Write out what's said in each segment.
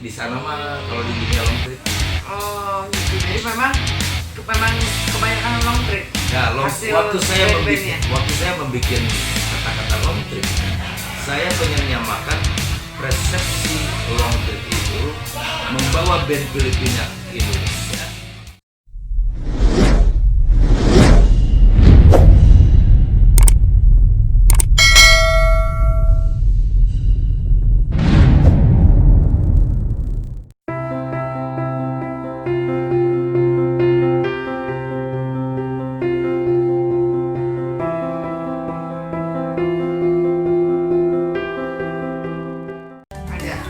di sana mah kalau di dunia long trip. Oh gitu, jadi memang kebanyakan long trip. Ya, Hasil waktu saya band-bandnya. membuat kata-kata long trip, saya pengen nyamakan persepsi long trip itu membawa band Filipina ke Indonesia.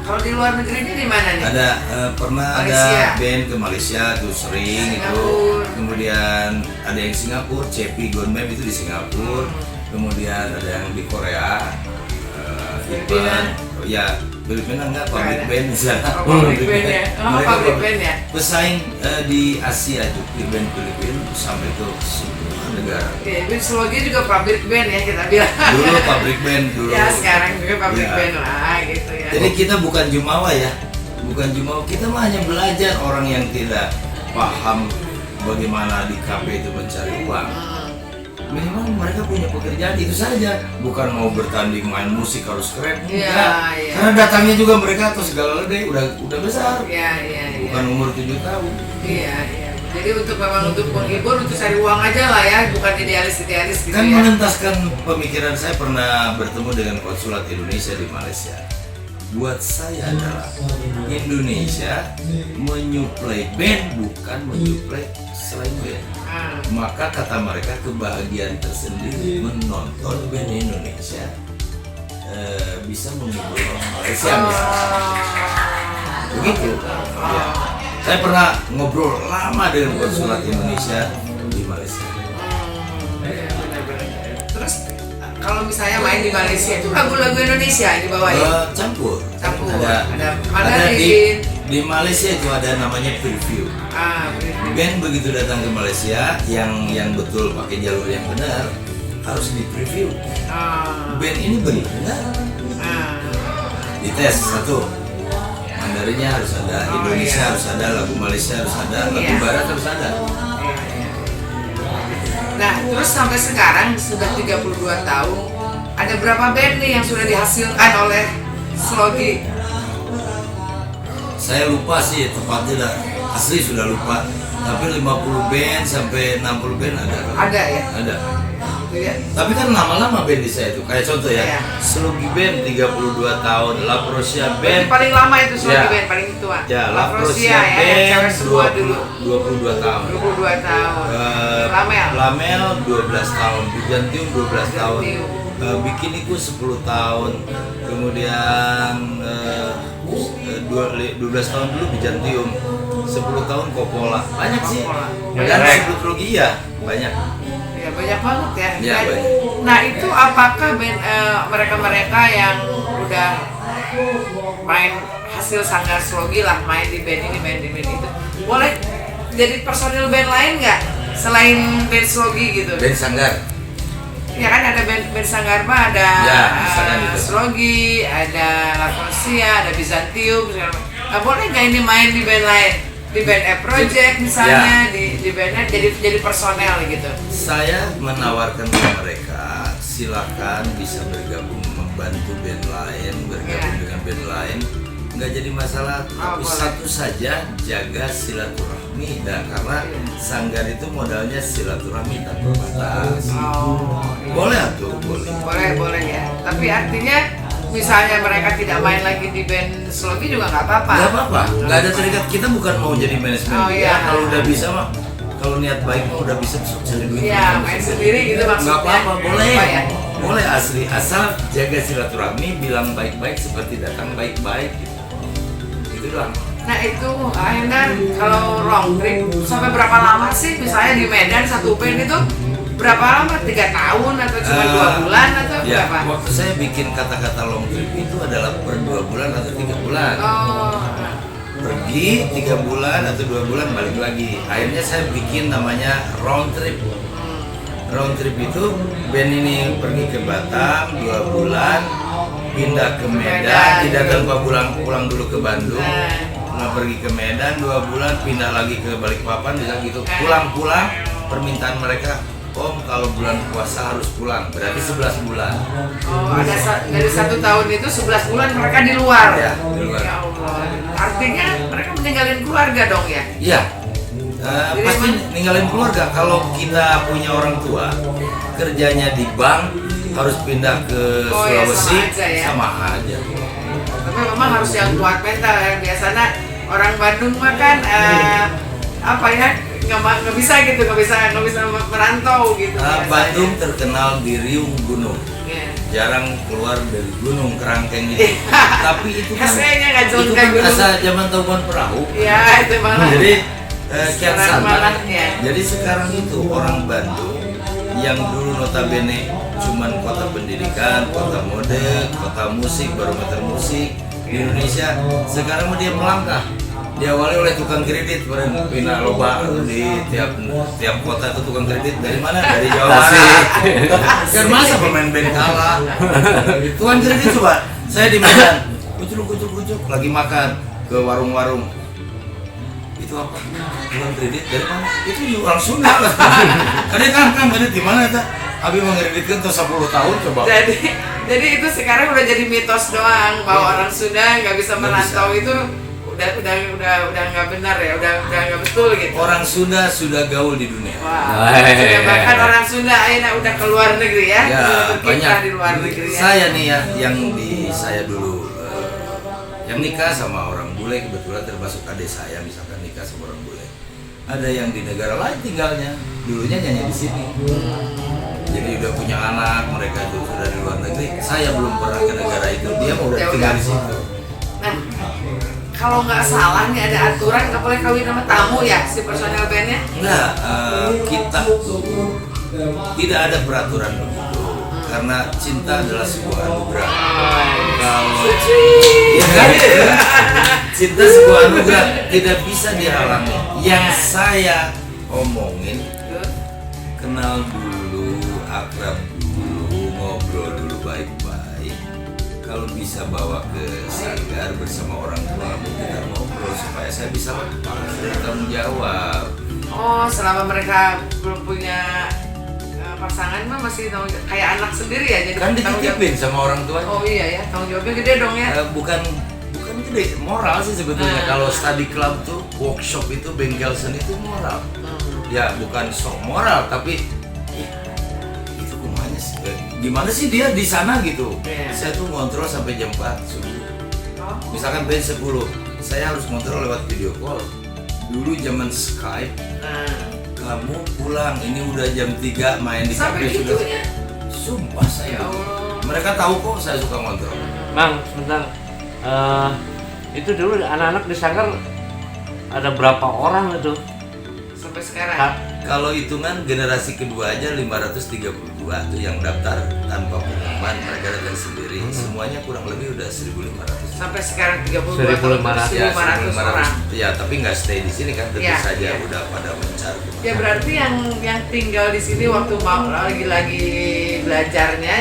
Kalau di luar negerinya di mana nih? Ada pernah Malaysia. ada band ke Malaysia tuh sering itu. Singapura. Kemudian ada yang Singapura, CP Gonmap itu di Singapura. Kemudian ada yang di Korea. Filipina. Ya, Filipina enggak, public Ada. band di sana. Oh, public band ya. Oh, Mereka public band ya. pesaing di Asia itu di band Filipina sampai ke semua negara. Oke, Bin Slogi juga public band ya kita bilang. Dulu public band dulu. Ya sekarang juga public Ya. band lah gitu ya. Jadi kita bukan jumawa ya, bukan jumawa. Kita mah hanya belajar orang yang tidak paham bagaimana di kafe itu mencari uang. Memang mereka punya pekerjaan itu saja, bukan mau bertanding main musik harus keren. Iya, Enggak. iya. Karena datangnya juga mereka atau segala lede udah besar, Iya. bukan umur 7 tahun. Iya. Jadi memang untuk menghibur, untuk cari uang aja lah ya, bukan idealis gitu Kan ya. mengentaskan pemikiran saya pernah bertemu dengan konsulat Indonesia di Malaysia. Buat saya adalah Indonesia menyuplai band bukan menyuplai selain band. Maka kata mereka kebahagiaan tersendiri menonton band Indonesia bisa menghibur orang Malaysia misalnya. Begitu. Ya. Saya pernah ngobrol lama dengan konsulat Indonesia di Malaysia. Terus kalau misalnya main di Malaysia itu lagu-lagu Indonesia yang dibawain? Campur. Campur. Ada Mandarin. di Malaysia itu ada namanya preview. Band begitu datang ke Malaysia yang betul pakai jalur yang benar harus di preview. Band ini benar. Dites satu. Mandarinnya harus ada, Indonesia iya. harus ada, lagu Malaysia harus ada, lagu Iya. Barat harus ada. Nah, terus sampai sekarang sudah 32 tahun, ada berapa band nih yang sudah dihasilkan oleh Slogi? Saya lupa sih tepatnya, asli sudah lupa. Tapi 50 band sampai 60 band ada. Ada ya? Ada. Gitu ya. Tapi kan lama-lama band di saya itu. Kayak contoh ya, Iya. Slogi Band 32 tahun, La Prosia Berarti Band. paling lama itu Slogi Ya. band, paling tua. Ya, La Prosia ya, yang Band cewek semua dulu. 22 tahun. 22 tahun. Lamel. Lamel 12 tahun, Bizantium 12 tahun. Bizantium. Bikiniku 10 tahun. Kemudian 12 tahun dulu Bizantium. 10 tahun Coppola. Banyak sih. Coppola. Dan Banyak. Slogi ya, banyak. Ya banyak banget ya. Ya, Dan- banyak. Nah itu apakah band mereka-mereka yang udah main hasil sanggar Slogi lah, main di band ini, main di band itu, boleh jadi personil band lain nggak selain band Slogi gitu? Band Sanggar. Ya kan ada band sanggar mah ada Ya, misalkan gitu. Slogi, ada La Corsia, ada Bizantium, segala macam. Nah, boleh nggak ini main di band lain? Di band A Project misalnya, di bandnya jadi personel gitu. Saya menawarkan ke mereka, silakan bisa bergabung membantu band lain, bergabung Ya. dengan band lain, nggak jadi masalah. Tapi boleh. satu saja, jaga silaturahmi. Dan karena sanggar itu modalnya silaturahmi tanpa batas. Oh, iya. Boleh tuh, boleh. Boleh ya. Tapi artinya misalnya mereka tidak main lagi di band Slogi juga nggak apa-apa. Nggak apa-apa, nggak ada terikat. Kita bukan mau jadi manajemen. Oh, iya. Kalau udah bisa mah, kalau niat baik mah udah bisa cari duit. Iya, main sendiri gitu maksudnya. Nggak apa-apa, boleh. Apa ya? Boleh asli, asal jaga silaturahmi, bilang baik-baik seperti datang baik-baik gitu. Itu doang. Nah itu Endar, kalau road trip sampai berapa lama sih? Misalnya di Medan satu band itu berapa lama? 3 tahun atau cuma 2 bulan atau Ya, berapa? waktu saya bikin kata-kata long trip itu adalah per 2 bulan atau 3 bulan. Oh, Pergi 3 bulan atau 2 bulan balik lagi. Akhirnya saya bikin namanya round trip. Round trip itu band ini pergi ke Batam 2 bulan, pindah ke Medan, tidak tanpa pulang dulu ke Bandung. Nah, pergi ke Medan 2 bulan, pindah lagi ke Balikpapan, bilang gitu. Pulang permintaan mereka, Om kalau bulan puasa harus pulang, berarti 11 bulan. Oh, ada dari 1 tahun itu 11 bulan mereka di luar. Ya, di luar. Ya Allah. Artinya mereka meninggalin keluarga dong ya? Iya. Pasti ninggalin keluarga. Kalau kita punya orang tua, kerjanya di bank, harus pindah ke Sulawesi, sama aja. Tapi memang harus yang kuat mental ya. Biasanya orang Bandung mah kan apa ya, nggak bisa gitu, nggak bisa merantau gitu. Bandung terkenal di riung gunung. Jarang keluar dari gunung kerangkeng itu. Tapi itu kan rasa zaman Tauban Perahu. Iya, itu malah. Jadi kian santai. Jadi sekarang itu orang Bandung yang dulu notabene cuman kota pendidikan, kota mode, kota musik, barometer musik di Indonesia, sekarang dia melangkah. Diawali oleh tukang kredit, pindah loba di tiap kota itu tukang kredit. Dari mana? Dari Jawa Barat. Kan masa pemain band kalah. Tukang kredit coba, saya di Medan, kucuk lagi makan ke warung-warung. Itu apa? Tukang kredit dari mana? Itu orang Sunda. Kadang di mana itu? Abi mengkreditkan tuh 10 tahun coba. Jadi itu sekarang udah jadi mitos doang bahwa orang Sunda nggak bisa merantau itu udah nggak benar ya, udah nggak betul gitu. Orang Sunda sudah gaul di dunia. Wah. Bahkan orang Sunda akhirnya udah ke luar negeri ya. Banyak di luar negeri ya. Saya nih ya, saya dulu yang nikah sama orang bule, kebetulan termasuk adik saya, misalkan nikah sama orang bule. Ada yang di negara lain tinggalnya, dulunya nyanyi di sini. Jadi udah punya anak, mereka itu sudah di luar negeri. Saya belum pernah ke negara itu, dia mau udah tinggal di situ. Nah, kalau nggak salah nih ada aturan nggak boleh kawin sama tamu ya si personel bandnya? Enggak, kita tuh tidak ada peraturan begitu. Karena cinta adalah sebuah anugerah. Kalau ya kan, cinta sebuah anugerah tidak bisa dihalangi. Yang saya omongin, kenal dulu, akrab dulu, ngobrol dulu baik-baik. Kalau bisa bawa ke sanggar bersama orang tuamu, kita ngobrol supaya saya bisa lepas dari tanggung jawab. Oh, selama mereka belum punya pasangan mah masih kayak anak sendiri ya, jadi kan dititipin sama orang tua. Oh iya ya, tanggung jawabnya gede dong ya. Bukan gede, moral sih sebetulnya. Kalau study club tuh, workshop itu, bengkel seni itu moral. Ya bukan sok moral, tapi itu kumanya sih. Gimana sih dia di sana gitu. Saya tuh ngontrol sampai jam 4 subuh. Misalkan band 10, saya harus ngontrol lewat video call. Dulu zaman Skype. Kamu pulang, ini udah jam 3 main di kafe sudah. Sumpah saya. Mereka tahu kok saya suka ngontrol. Bang, sebentar. Itu dulu anak-anak di sanggar ada berapa orang itu? Sampai sekarang? Kalau hitungan generasi kedua aja 532 tuh yang daftar tanpa pengumuman, mereka datang sendiri. Semuanya kurang lebih udah 1.500. Sampai sekarang 1.500 orang. Ya, tapi nggak stay di sini kan, tentu saja udah pada mencar. Ya berarti yang tinggal di sini waktu mau lagi belajarnya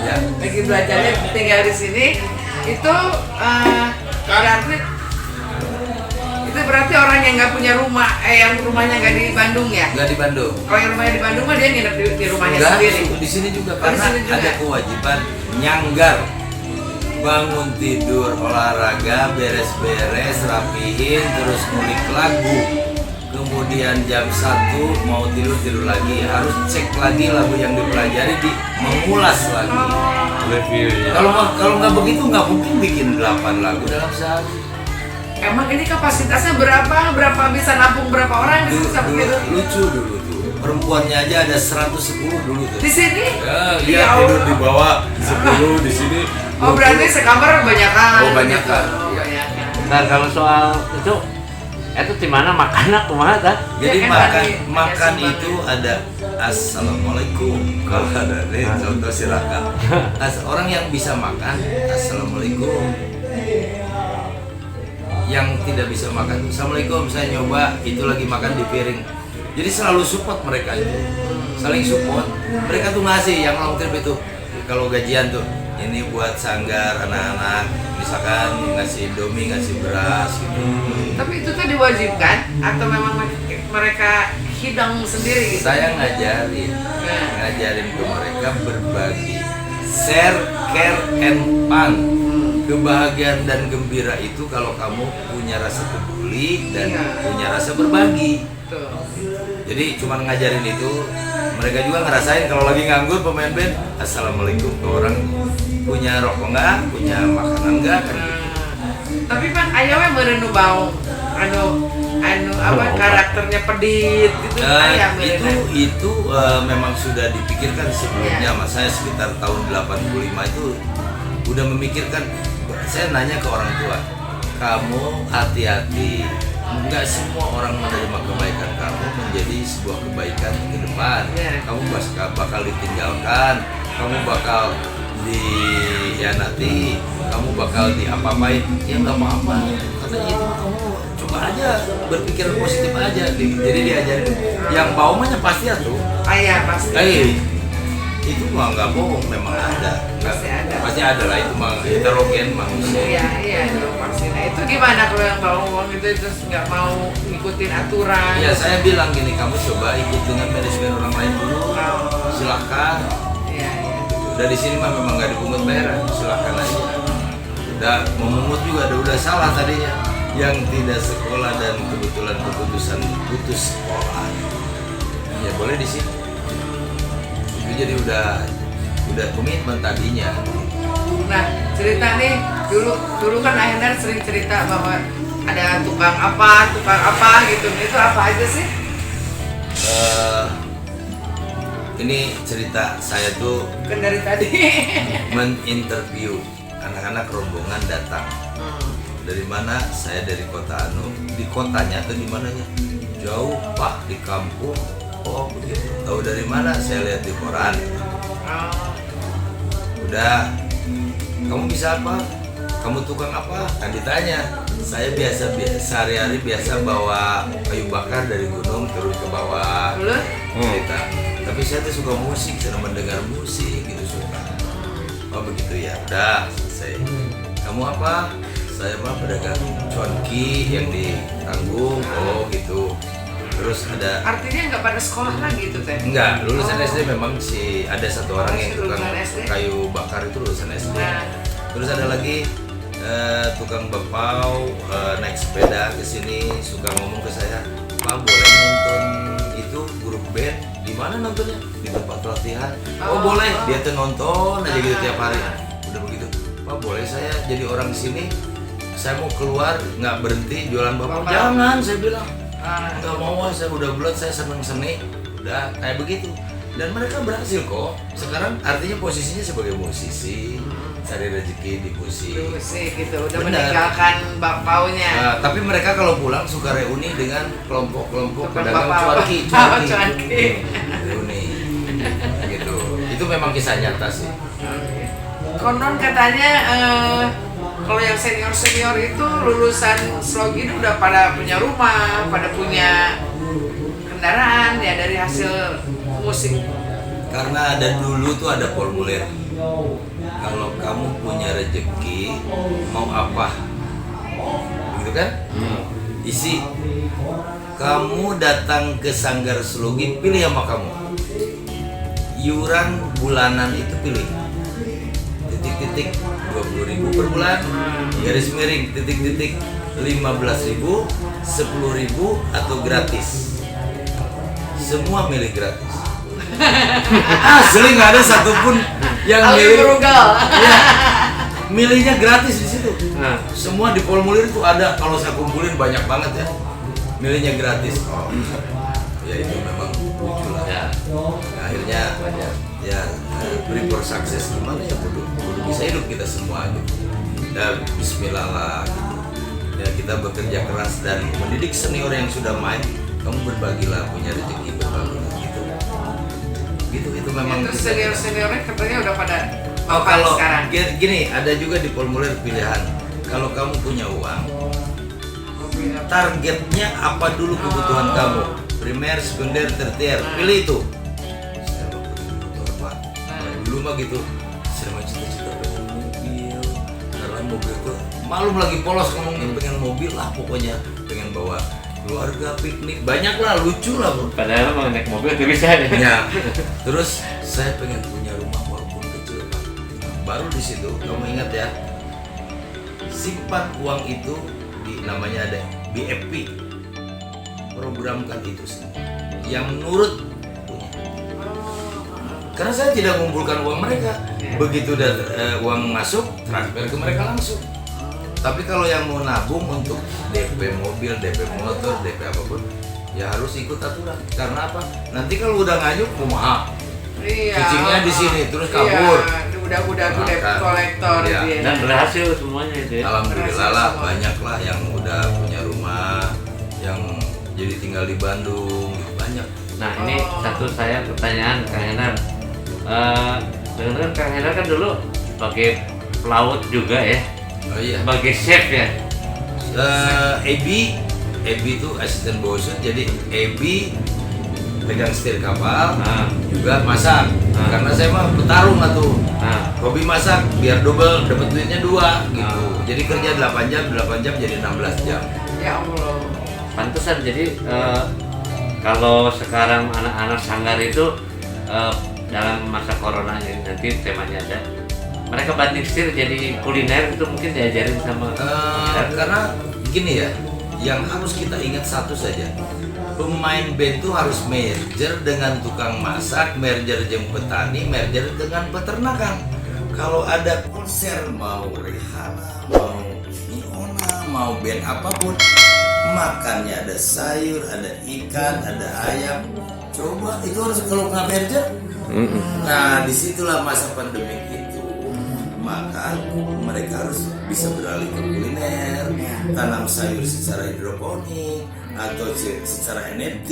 ya. Lagi belajarnya tinggal di sini itu berarti orang yang nggak punya rumah, yang rumahnya nggak di Bandung ya? Nggak di Bandung. Kalau yang rumahnya di Bandung mah dia nginep di rumahnya sendiri. Di sini juga karena ada kewajiban nyanggar, bangun tidur, olahraga, beres-beres, rapihin, terus ngulik lagu. Kemudian jam 1 mau tidur lagi, harus cek lagi lagu yang dipelajari, mengulas lagi. Kalau nggak begitu nggak mungkin bikin 8 lagu dalam sehari. Emang ini kapasitasnya berapa bisa nampung berapa orang di sini sampai gitu? Lucu dulu tuh, perempuannya aja ada 110 dulu tuh. Di sini? Ya, tidur di bawah 10 di sini. Oh berarti sekamar banyakan. Oh banyakan. Nah kalau soal itu di mana makannya kumaha tah? Jadi makan itu ada assalamualaikum. Kalau ada nih contoh silakan. Orang yang bisa makan assalamualaikum. Yang tidak bisa makan assalamualaikum, saya nyoba itu lagi makan di piring. Jadi selalu support mereka itu, saling support. Mereka tuh ngasih yang long trip itu, kalau gajian tuh ini buat sanggar anak-anak, misalkan ngasih Indomie, ngasih beras gitu. Tapi itu tuh diwajibkan atau memang mereka hidang sendiri gitu? Saya ngajarin ke mereka berbagi, share, care, and fun. Kebahagiaan dan gembira itu kalau kamu punya rasa peduli dan punya rasa berbagi. Tuh. Jadi cuma ngajarin itu, mereka juga ngerasain kalau lagi nganggur pemain band, assalamualaikum ke orang punya rokok nggak, punya makanan nggak kan? Tapi kan ayamnya merenu bau, anu apa karakternya pedit gitu ayam itu memang sudah dipikirkan sebelumnya, mas saya sekitar tahun 85 itu udah memikirkan. Saya nanya ke orang tua, kamu hati-hati, nggak semua orang menerima kebaikan kamu menjadi sebuah kebaikan ke depan. Kamu bakal ditinggalkan, kamu bakal dihianati, kamu bakal diapa-apain. Ya nggak apa-apa, katanya itu kamu coba aja berpikir positif aja. Jadi diajarin yang bau mahnya pasti atuh. Ayam pasti. Itu mah nggak bohong, memang ada. Pasti ada lah, itu mah heterogen manusia. Iya dong pasti. Nah itu gimana kalau yang bawa uang itu terus nggak mau ngikutin aturan? Ya saya bilang gini, kamu coba ikut dengan manajemen orang lain dulu, silahkan. Iya. Udah di sini mah memang nggak dipungut bayaran, silahkan aja. Udah memungut juga, udah salah tadinya. Yang tidak sekolah dan kebetulan keputusan putus sekolah, ya boleh di sini. Jadi udah komitmen tadinya. Nah cerita nih dulu kan Ahendar sering cerita bahwa ada tukang apa gitu. Itu apa aja sih? Ini cerita saya tuh Kan dari tadi. meninterview anak-anak rombongan datang. Dari mana? Saya dari kota Anu. Di kotanya atau di mananya? Jauh pak, di kampung. Oh begitu. Tahu dari mana? Saya lihat di koran. Udah. Kamu bisa apa? Kamu tukang apa? Kan ditanya. Saya biasa sehari-hari biasa bawa kayu bakar dari gunung turun ke bawah. Cerita. Tapi saya tuh suka musik, senang mendengar musik gitu suka. Oh begitu ya. Udah selesai. Kamu apa? Saya mah pedagang cuanki yang di Tanggung. Oh gitu. Terus ada. Artinya nggak pada sekolah lagi itu teh? Enggak, lulusan SD memang sih ada satu orang yang tukang kayu bakar itu lulusan SD. Terus ada lagi tukang bakpao naik sepeda ke sini suka ngomong ke saya, Pak boleh nonton itu grup band? Di mana nontonnya? Di tempat pelatihan. Oh boleh, dia tuh nonton aja gitu tiap hari. Udah begitu, Pak boleh saya jadi orang sini? Saya mau keluar nggak berhenti jualan bakpao? Jangan, saya bilang. Nggak mau, saya udah bulat, saya seneng seni, udah kayak begitu. Dan mereka berhasil kok. Sekarang artinya posisinya sebagai musisi, cari rezeki di musik gitu, udah meninggalkan bakpaunya. Nah, tapi mereka kalau pulang suka reuni dengan kelompok-kelompok pedagang cuanki. Reuni, gitu. Itu memang kisah nyata sih. Konon katanya kalau yang senior itu lulusan Slogi itu udah pada punya rumah, pada punya kendaraan ya dari hasil musik. Karena ada dulu tuh ada formulir. Kalau kamu punya rezeki mau apa? Gitu kan? Isi. Kamu datang ke Sanggar Slogi, pilih sama kamu. Iuran bulanan itu pilih. Titik-titik 20.000 per bulan, garis miring titik-titik 15.000, 10.000 atau gratis. Semua milih gratis. Asli nggak ada satupun yang milih. Ya, milihnya gratis di situ. Semua di formulir itu ada. Kalau saya kumpulin banyak banget ya. Milihnya gratis. Oh, ya itu memang lucu lah. Ya. Akhirnya ya beri for sukses gimana ya kudu bisa hidup kita semua gitu. Dan bismillah lah gitu. Ya kita bekerja keras dan mendidik senior yang sudah main, kamu berbagilah, punya rezeki berbagi gitu. Gitu itu memang itu seniornya katanya udah pada kalau sekarang. Gini, ada juga di formulir pilihan. Kalau kamu punya uang, targetnya apa dulu kebutuhan kamu? Primer, sekunder, tertier. Pilih itu. Saya mau punya motor, Pak. Dulu mah gitu. Saya mau cita-cita malum lagi polos ngomongin pengen mobil lah pokoknya, pengen bawa keluarga piknik, banyak lah, lucu lah bro. Padahal mau naik mobil tuh bisa ya. Ya, terus saya pengen punya rumah walaupun kecil Pak. Baru di situ kamu ingat ya, simpan uang itu di namanya ada BFP, programkan itu semua yang menurut punya. Karena saya tidak mengumpulkan uang mereka, begitu uang masuk transfer ke mereka langsung. Tapi kalau yang mau nabung untuk DP mobil, DP motor, DP apapun, ya harus ikut aturan. Karena apa? Nanti kalau udah nganyuk, kumaha? Iya. Cicingnya di sini, terus kabur. Iya, udah debt collector Iya. dia. Dan berhasil semuanya itu ya. Alhamdulillah lah, banyak lah yang udah punya rumah, yang jadi tinggal di Bandung, gitu. Banyak. Nah ini satu saya pertanyaan Kang Hendar. Dengar Kang Hendar kan dulu sebagai pelaut juga ya, Oh iya. sebagai chef ya. Ebi itu asisten bosun, jadi Ebi pegang setir kapal, Nah. juga masak. Nah. Karena saya mah petarung tuh, Nah, hobi masak biar double, dapat duitnya 2 gitu. Jadi kerja 8 jam jadi 16 jam. Ya Allah. pantesan jadi kalau sekarang anak-anak sanggar itu dalam masa corona ini nanti temanya ada, mereka banting setir jadi kuliner itu mungkin diajarin sama Karena gini ya, yang harus kita ingat satu saja, pemain band itu harus merger dengan tukang masak, merger dengan petani, merger dengan peternakan. Kalau ada konser, mau Rihanna, mau Iona, mau band apapun, makannya ada sayur, ada ikan, ada ayam. Coba itu harus kalau nggak merger. Nah disitulah masa pandemi itu, maka mereka harus bisa beralih ke kuliner, tanam sayur secara hidroponik atau secara NFT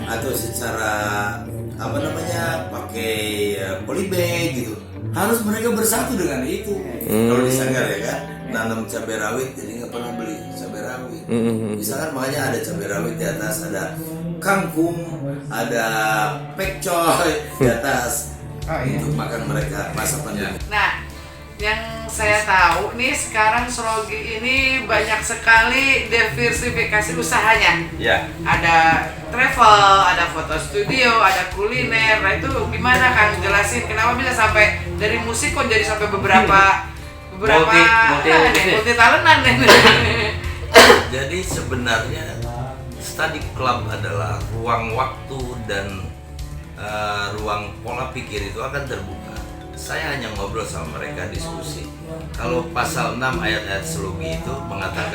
atau secara apa namanya pakai polybag gitu. Harus mereka bersatu dengan itu. Kalau di Sanggar ya kan, nanam cabai rawit jadi nggak pernah beli cabai rawit. Misalkan makanya ada cabai rawit di atas, ada kangkung, ada pekcoy di atas. Untuk makan mereka masa pandemi. Nah, yang saya tahu nih sekarang Srogi ini banyak sekali diversifikasi usahanya. Ya. Ada travel, ada foto studio, ada kuliner. Nah itu gimana Kang? Jelasin kenapa bisa sampai dari musik kok jadi sampai beberapa multi talentan nih. Jadi sebenarnya study club adalah ruang waktu dan ruang pola pikir itu akan terbuka. Saya hanya ngobrol sama mereka, diskusi. Kalau pasal 6 ayat-ayat Slogi itu mengatakan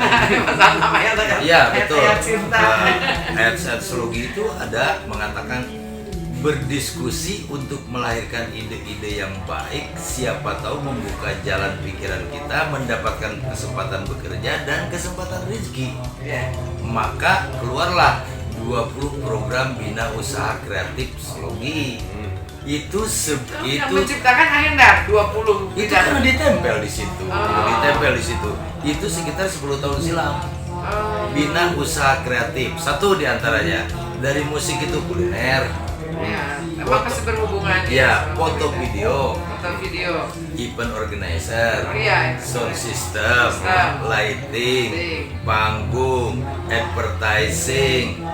iya betul. Ayat-ayat Slogi itu ada mengatakan berdiskusi untuk melahirkan ide-ide yang baik, siapa tahu membuka jalan pikiran kita, mendapatkan kesempatan bekerja dan kesempatan rezeki. Maka keluarlah 20 program bina usaha kreatif Slogi. Itu yang menciptakan Hendar 20 itu kan ditempel di situ. Ditempel di situ. Itu sekitar 10 tahun silam. Bina usaha kreatif. Satu diantaranya dari musik itu kuliner. Ya, emang masih berhubungan Ya, foto video, event organizer, sound system, lighting, panggung, advertising,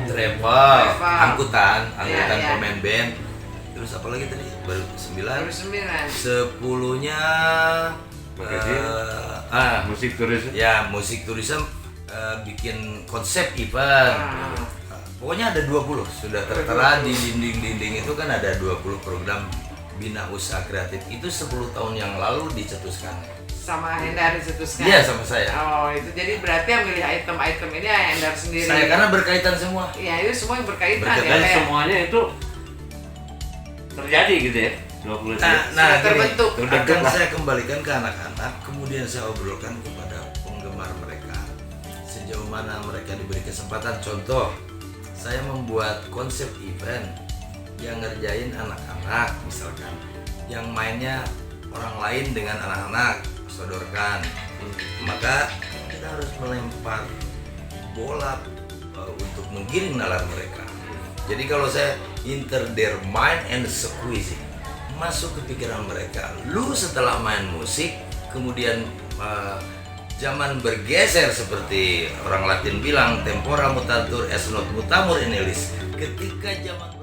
travel, angkutan pemain band. Terus apa lagi tadi? Baru 9. 10-nya musik turisme. Ya, musik turisme, bikin konsep event. Pokoknya ada 20 sudah tertera di dinding-dinding itu kan ada 20 program bina usaha kreatif. Itu 10 tahun yang lalu dicetuskan. Sama Hendar dicetuskan? Iya, sama saya. Oh, itu jadi berarti yang milih item-item ini Hendar sendiri? Saya, karena berkaitan semua. Iya, itu semua yang berkaitan ya? Dan semuanya itu terjadi gitu ya, 20 tahun. Nah, terbentuk. Akan saya kembalikan ke anak-anak, kemudian saya obrolkan kepada penggemar mereka. Sejauh mana mereka diberi kesempatan. Contoh, saya membuat konsep event yang ngerjain anak-anak misalkan, yang mainnya orang lain dengan anak-anak, sodorkan. Maka kita harus melempar bola untuk menggiring nalar mereka. Jadi kalau saya enter their mind and squeeze it, masuk ke pikiran mereka. Lu setelah main musik, kemudian Zaman bergeser seperti orang Latin bilang tempora mutatur est not mutamur in illis. Ketika zaman